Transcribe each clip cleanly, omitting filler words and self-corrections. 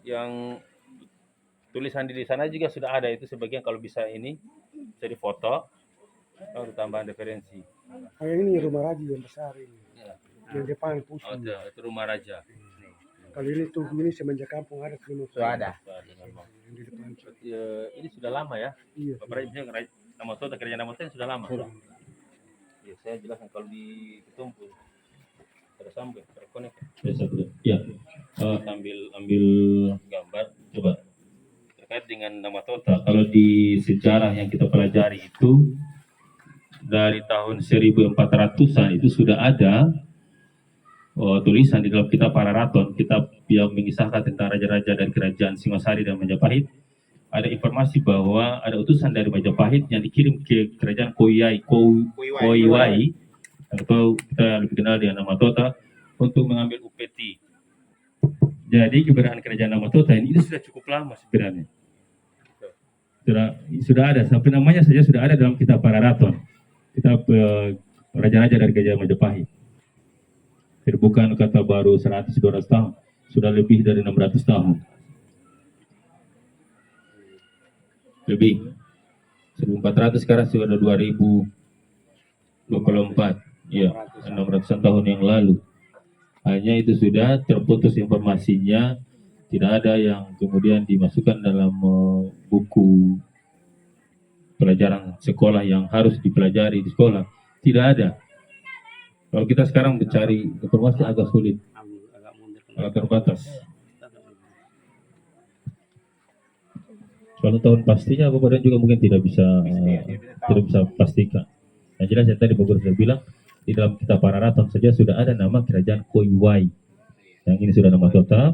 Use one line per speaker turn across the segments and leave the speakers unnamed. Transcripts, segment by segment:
yang tulisan di sana juga sudah ada itu sebagian kalau bisa ini bisa difoto untuk tambahan referensi.
Kayak ini rumah Raji yang besar ini,
Ya.
yang depan
Oh,
pusing.
itu rumah raja.
Kalau ini tuh ini semenjak kampung ada rumah
Sudah ada.
yang di depan.
Ya, ini sudah lama ya.
Iya.
Bapak Raja bilang nama Tota kerja nama Tota sudah lama.
Sudah.
Ya, saya jelaskan kalau di Ketumpu tersambung terkonek. Ya, ambil gambar coba terkait dengan nama Tota. Kalau di sejarah yang kita pelajari itu dari tahun 1400-an itu sudah ada tulisan di dalam kitab Pararaton, kitab yang mengisahkan tentang raja-raja dari kerajaan Singasari dan Majapahit. Ada informasi bahwa ada utusan dari Majapahit yang dikirim ke kerajaan Koiwai atau kita lebih kenal dengan nama Tota untuk mengambil upeti. Jadi keberadaan kerajaan nama Tota ini sudah cukup lama sebenarnya. Sudah ada, sampai namanya saja sudah ada dalam kitab Pararaton, kitab raja-raja dari kerajaan Majapahit. Jadi bukan kata baru 100-200 tahun, sudah lebih dari 600 tahun. Lebih 1400 sekarang sudah 2024, ya 600 tahun yang lalu. Hanya itu sudah terputus informasinya, tidak ada yang kemudian dimasukkan dalam buku pelajaran sekolah yang harus dipelajari di sekolah, tidak ada. Kalau kita sekarang mencari informasi agak sulit, agak terbatas. Kalau tahun pastinya Bapak juga mungkin tidak bisa pastikan. Yang jelas yang tadi Bapak sudah bilang di dalam kitab Pararaton saja sudah ada nama kerajaan Koiwai. Yang ini sudah nama Tota.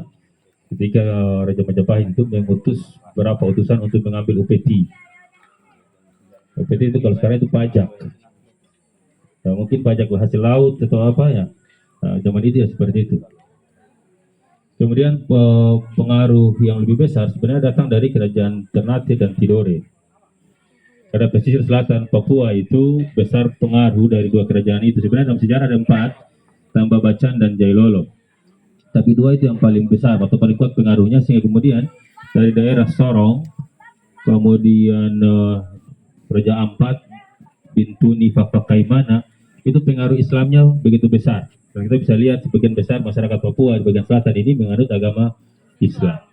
Ketika Raja Majapahit itu mengutus beberapa utusan untuk mengambil upeti. Upeti itu kalau sekarang itu pajak. Ya, mungkin pajak hasil laut atau apa ya. Nah, zaman itu ya seperti itu. Kemudian pengaruh yang lebih besar sebenarnya datang dari kerajaan Ternate dan Tidore. Pada pesisir selatan Papua itu besar pengaruh dari dua kerajaan itu. Sebenarnya dalam sejarah ada 4, tambah Bacan dan Jailolo. Tapi 2 itu yang paling besar atau paling kuat pengaruhnya, sehingga kemudian dari daerah Sorong, kemudian Raja Ampat, Bintuni, Fakfakaimana, itu pengaruh Islamnya begitu besar. Dan kita bisa lihat sebagian besar masyarakat Papua di bagian selatan ini menganut agama Islam.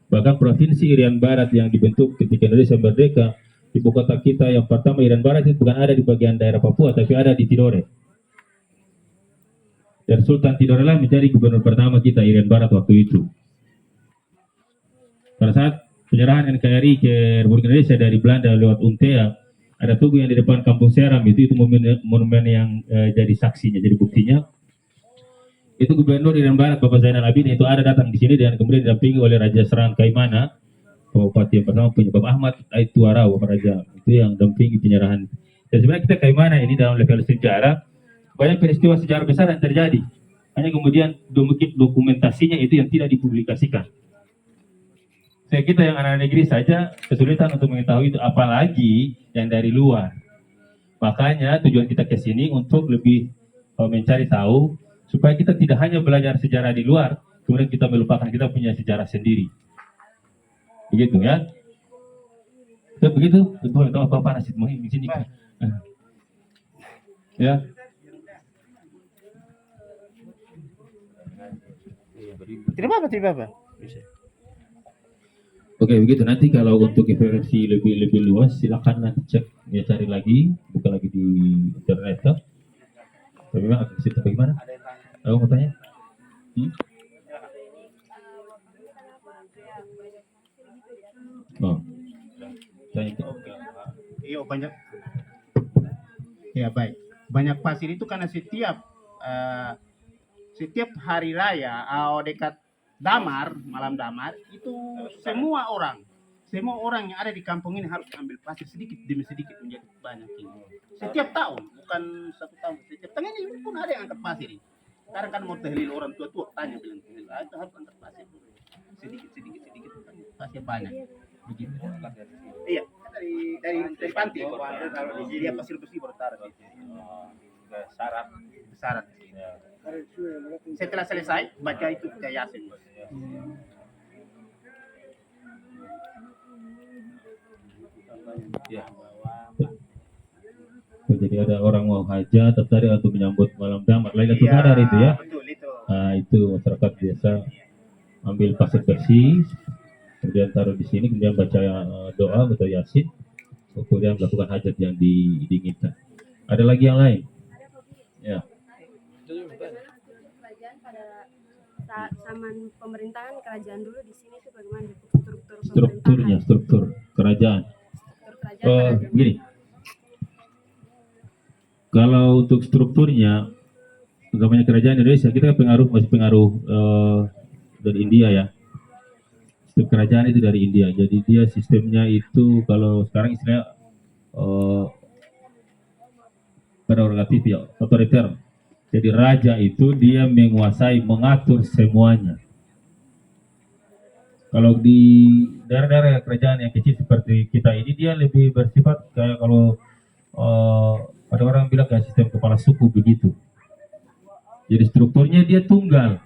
Bahkan provinsi Irian Barat yang dibentuk ketika Indonesia merdeka, ibu kota kita yang pertama Irian Barat itu bukan ada di bagian daerah Papua, tapi ada di Tidore. Dan Sultan Tidore lah menjadi gubernur pertama kita Irian Barat waktu itu. Pada saat penyerahan NKRI ke Republik Indonesia dari Belanda lewat Untea, ada tugu yang di depan Kampung Seram, itu monumen yang jadi saksinya, jadi buktinya. Itu gubernur Irian Barat Bapak Zainal Abidin itu ada datang di sini dan kemudian didampingi oleh Raja Serang Kaimana, Bupati yang pertama punya Bapak Ahmad Aituarau, Bapak Raja itu yang dampingi penyerahan. Dan sebenarnya kita Kaimana ini dalam level sejarah banyak peristiwa sejarah besar yang terjadi. Hanya kemudian dokumentasinya itu yang tidak dipublikasikan. Saya kita yang anak negeri saja kesulitan untuk mengetahui itu, apalagi yang dari luar. Makanya tujuan kita ke sini untuk lebih mencari tahu supaya kita tidak hanya belajar sejarah di luar, kemudian kita melupakan kita punya sejarah sendiri. Begitu ya? Begitu? Betul, itu apa panas itu di sini. Ya.
Tidak apa. Bisa.
Oke, begitu. Nanti kalau untuk referensi lebih luas, silakan nanti cek, ya cari lagi, buka lagi di internet kan. Tapi memang cerita bagaimana? Aku mau tanya. Oh, tanya.
Iya banyak. Ya baik. Banyak pasir itu karena setiap hari raya dekat Damar, malam Damar, itu semua orang yang ada di kampung ini harus ambil pasir sedikit demi sedikit menjadi banyak ini. Setiap tahun, bukan 1 tahun, setiap tahun ini pun ada yang angkat pasir ini. Sekarang kan mau tahlil orang tua tanya bilang tahlil, itu harus angkat pasir sedikit pasir banyak. Begitu. Iya, dari panti. Dia pasir bersih baru taruh di syarat. Setelah selesai baca itu kayak Yasin.
Ya. Jadi ada orang mau hajat tertarik untuk menyambut malam damar Lailatul Qadar itu ya.
Betul itu.
Nah, itu masyarakat biasa ambil pasir bersih, kemudian taruh di sini, kemudian baca doa atau yasin, kemudian melakukan hajat yang diinginkan. Ada lagi yang lain? Ya.
Kerajaan pada saat zaman pemerintahan kerajaan dulu di sini itu bagaimana
Struktur kerajaan. Begini. Kalau untuk strukturnya, utamanya kerajaan Indonesia, kita masih pengaruh dari India ya. Sistem kerajaan itu dari India. Jadi dia sistemnya itu kalau sekarang istilahnya prerogatif ya, otoriter. Jadi raja itu dia menguasai, mengatur semuanya. Kalau di daerah-daerah kerajaan yang kecil seperti kita ini, dia lebih bersifat kayak kalau ada orang bilang kayak sistem kepala suku begitu. Jadi strukturnya dia tunggal.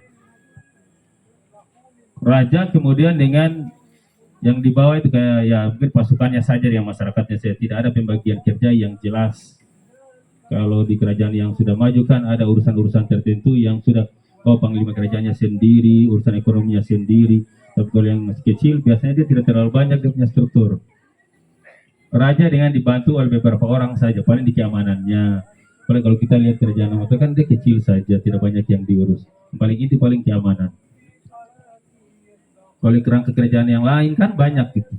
Raja kemudian dengan yang di bawah itu kayak ya mungkin pasukannya saja yang masyarakatnya saja. Tidak ada pembagian kerja yang jelas. Kalau di kerajaan yang sudah maju kan ada urusan-urusan tertentu yang sudah panglima kerajaannya sendiri, urusan ekonominya sendiri. Tapi kalau yang masih kecil biasanya dia tidak terlalu banyak dia punya struktur. Raja dengan dibantu oleh beberapa orang saja, paling di keamanannya. Paling kalau kita lihat kerajaan itu kan dia kecil saja, tidak banyak yang diurus. Paling itu paling keamanan. Kalau kerangka kerajaan yang lain kan banyak gitu.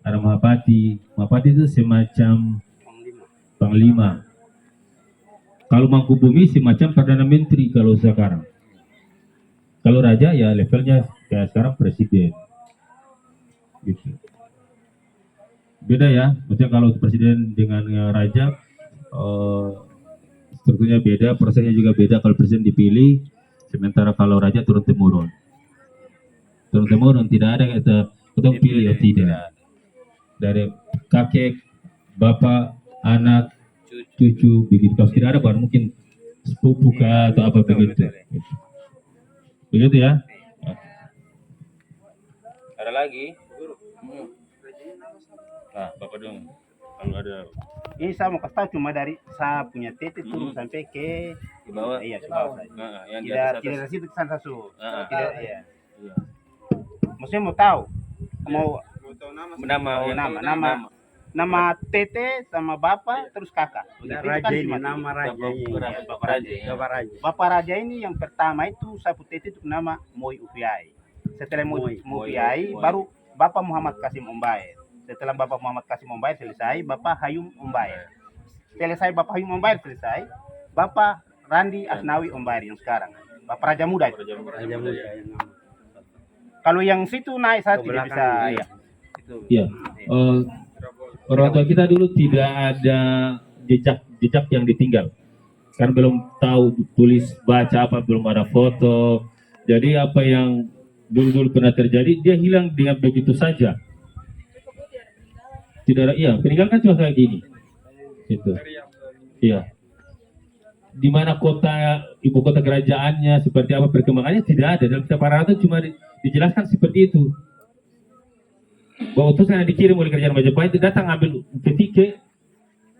Ada Mahapati. Mahapati itu semacam panglima. Kalau Mangkubumi semacam Perdana Menteri kalau sekarang. Kalau raja ya levelnya kayak sekarang presiden. Gitu. Beda ya, maksudnya kalau presiden dengan raja strukturnya beda, prosesnya juga beda. Kalau presiden dipilih, sementara kalau raja turun temurun. Turun temurun tidak ada kita pilih ya tidak. Dari kakek, bapak, anak, cucu begitu. Kalau tidak ada baru mungkin sepupu atau apa begitu. Begitu ya. Ada lagi? Nah, Bapak dong, kalau ada.
Ini saya mau kasih tahu cuma dari saya punya tete turun sampai ke
bawah.
Iya, ke bawah saja.
Yang
Tidak dari situ ke sana su.
Nah,
Tidak, iya. Maksudnya mau tahu, mau nama tete sama bapak terus kakak.
Raja ini nama raja ini.
Bapak raja ini yang pertama itu saya punya tete itu nama Moi Upiai. Setelah Moi Upiai baru Bapak Muhammad Kasim Ombair. Setelah Bapak Muhammad Kasim Ombair selesai, Bapak Hayum Ombair. Selesai Bapak Hayum Ombair selesai, Bapak Randi Asnawi Ombair yang sekarang. Bapak Raja Muda itu.
Raja muda yang nama.
Kalau yang situ naik saya tidak bisa ya. Itu.
Iya. Orang tua kita dulu tidak ada jejak yang ditinggal. Kan belum tahu tulis baca apa, belum ada foto. Jadi apa yang dulu pernah terjadi dia hilang dengan begitu saja. Tidak ada, iya, peninggalan kan cuma kayak gini. Gitu. Iya. Di mana ibu kota kerajaannya, seperti apa perkembangannya tidak ada. Dalam kitab Pararaton cuma dijelaskan seperti itu. Bahwa utusan yang dikirim oleh kerajaan Majapahit itu datang ambil peti ke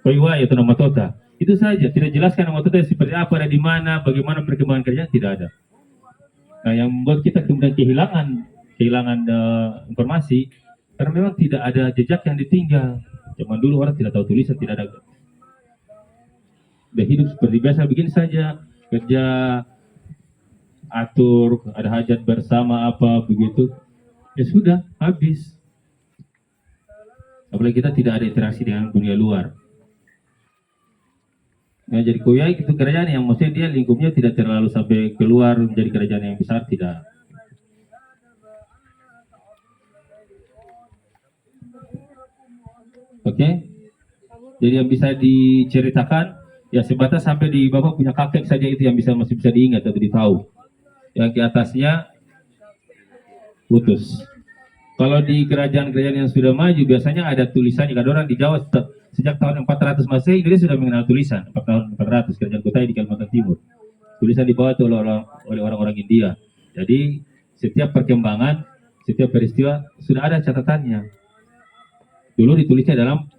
Koiwai atau nama Tota. Itu saja, tidak jelaskan nama Tota seperti apa, ada di mana, bagaimana perkembangan kerajaan, tidak ada. Nah, yang membuat kita kemudian kehilangan informasi karena memang tidak ada jejak yang ditinggal. Zaman dulu orang tidak tahu tulisan, tidak ada. Udah hidup seperti biasa begini saja, kerja, atur, ada hajat bersama apa begitu. Ya sudah, habis. Apalagi kita tidak ada interaksi dengan dunia luar. Nah, jadi Koiwai itu kerajaan yang maksudnya dia lingkupnya tidak terlalu sampai keluar menjadi kerajaan yang besar, tidak. Oke, jadi yang bisa diceritakan ya sebatas sampai di Bapak punya kakek saja itu yang masih bisa diingat atau ditahu. Yang di atasnya putus. Kalau di kerajaan-kerajaan yang sudah maju biasanya ada tulisannya. Kadang orang di Jawa sejak tahun 400 Masehi dia sudah mengenal tulisan. 4 tahun 400 kerajaan Kutai di Kalimantan Timur. Tulisan dibawa oleh orang-orang India. Jadi setiap perkembangan, setiap peristiwa sudah ada catatannya. Dulu ditulisnya dalam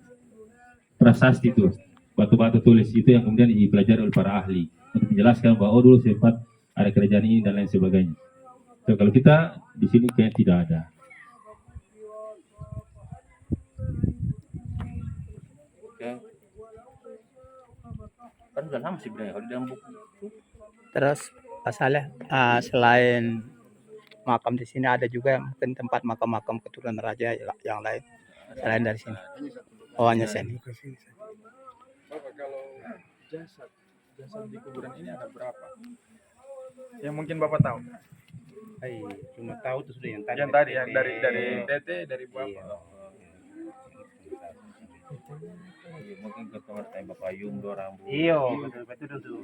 prasasti itu, batu-batu tulis itu yang kemudian dipelajari oleh para ahli untuk menjelaskan bahwa oh dulu sempat ada kerajaan ini dan lain sebagainya. So, kalau kita di sini kayak tidak ada.
Oke. Kan udah lama sih sebenarnya kalau di dalam buku.
Terus pasalnya selain makam di sini ada juga mungkin tempat makam-makam keturunan raja yang lain selain dari sini. Oh, hanya sini.
Bapak, kalau jasad di kuburan ini ada berapa? Yang mungkin Bapak tahu?
Cuma tahu itu sudah yang tadi.
Yang tadi yang dari Tete, dari Bapak.
Iya. Mungkin ke tempat tembak payung dorang.
Iya, betul tuh.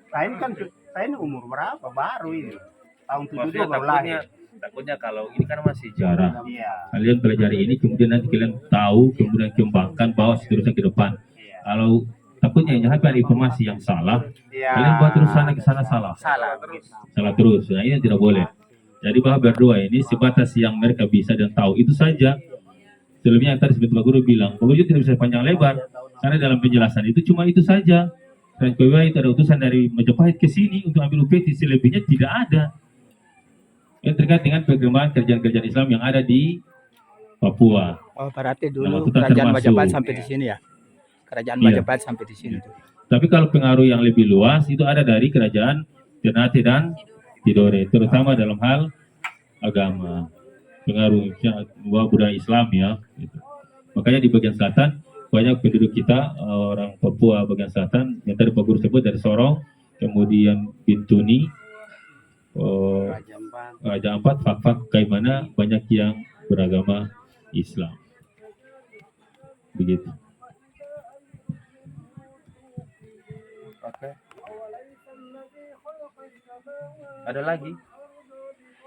Saya ini kan saya ini umur berapa baru ini? Tahun 72 baru lahir.
Takutnya kalau ini kan masih
Sejarah.
Iya.
Kalian pelajari ini, kemudian nanti kalian tahu, kemudian kembangkan, bawa seterusnya ke depan.
Iya.
Kalau takutnya hanya ada informasi yang salah,
Iya.
kalian buat terus sana ke sana salah.
Salah terus.
Salah terus. Nah, ini tidak boleh. Jadi bahwa berdua ini sebatas yang mereka bisa dan tahu itu saja. Selebihnya yang tadi seperti Pak Guru bilang, Pak Guru juga tidak bisa panjang lebar karena dalam penjelasan itu cuma itu saja. Dan kedua itu ada utusan dari Majapahit ke sini untuk ambil upeti, selebihnya tidak ada. Yang terkait dengan perkembangan kerajaan-kerajaan Islam yang ada di Papua.
Oh, berarti
Nama
dulu
Tutan
kerajaan
termasuk.
Majapahit sampai di sini ya. Kerajaan
Iya.
Majapahit sampai di sini.
Tapi kalau pengaruh yang lebih luas itu ada dari kerajaan Ternate dan Tidore, terutama dalam hal agama, pengaruhnya budaya Islam ya. Gitu. Makanya di bagian selatan banyak penduduk kita orang Papua bagian selatan yang tadi Pak Guru sebut dari Sorong, kemudian Bintuni, Raja Ampat, Fak-Fak, Kaimana banyak yang beragama Islam. Begitu.
Oke. Ada lagi?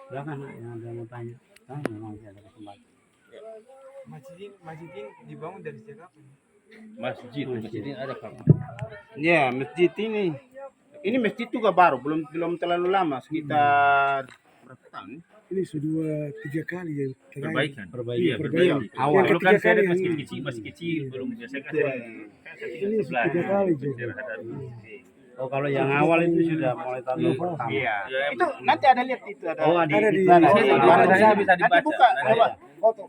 Silakan yang ada mau tanya. Memang ada kesempatan.
Masjid ini dibangun dari sejak kapan?
Masjid ini ada kapan?
Ya, masjid ini masjid juga baru, belum terlalu lama, sekitar berapa tahun?
Ini sudah 3 kali yang
Perbaikan.
Iya, perbaikan.
Awal.
Yang
Dulu kan
ketiga
saya
kali
ada
yang
masih kecil, belum biasa kan.
ini 3 kali juga.
Oh, kalau yang awal itu sudah mulai tahun pertama.
Iya.
Ya,
Itu nanti ada lihat itu ada.
Oh,
Ada di
sana.
Saya
Ada.
tahu, saya bisa
Nanti
dibaca.
buka,
Nanti
coba.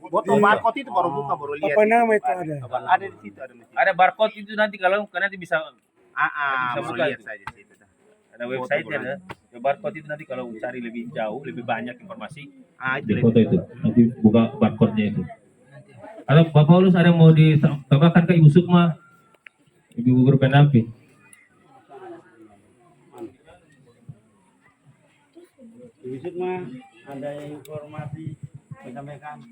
Foto
Di-
barcode itu baru buka baru lihat.
apa nama itu ada?
Ada di situ ada masjid.
ada barcode itu nanti kalau nanti bisa
Bisa
buka
baru lihat
itu.
saja situ.
ada website-nya ada. Ya, barcode itu nanti kalau cari lebih jauh, lebih banyak informasi.
Itu
Di foto itu nanti buka barcode-nya itu. Ada Bapak Paulus ada yang mau ditambahkan ke Ibu Sukma, Ibu Guru pendamping?
Besok mah ada informasi disampaikan.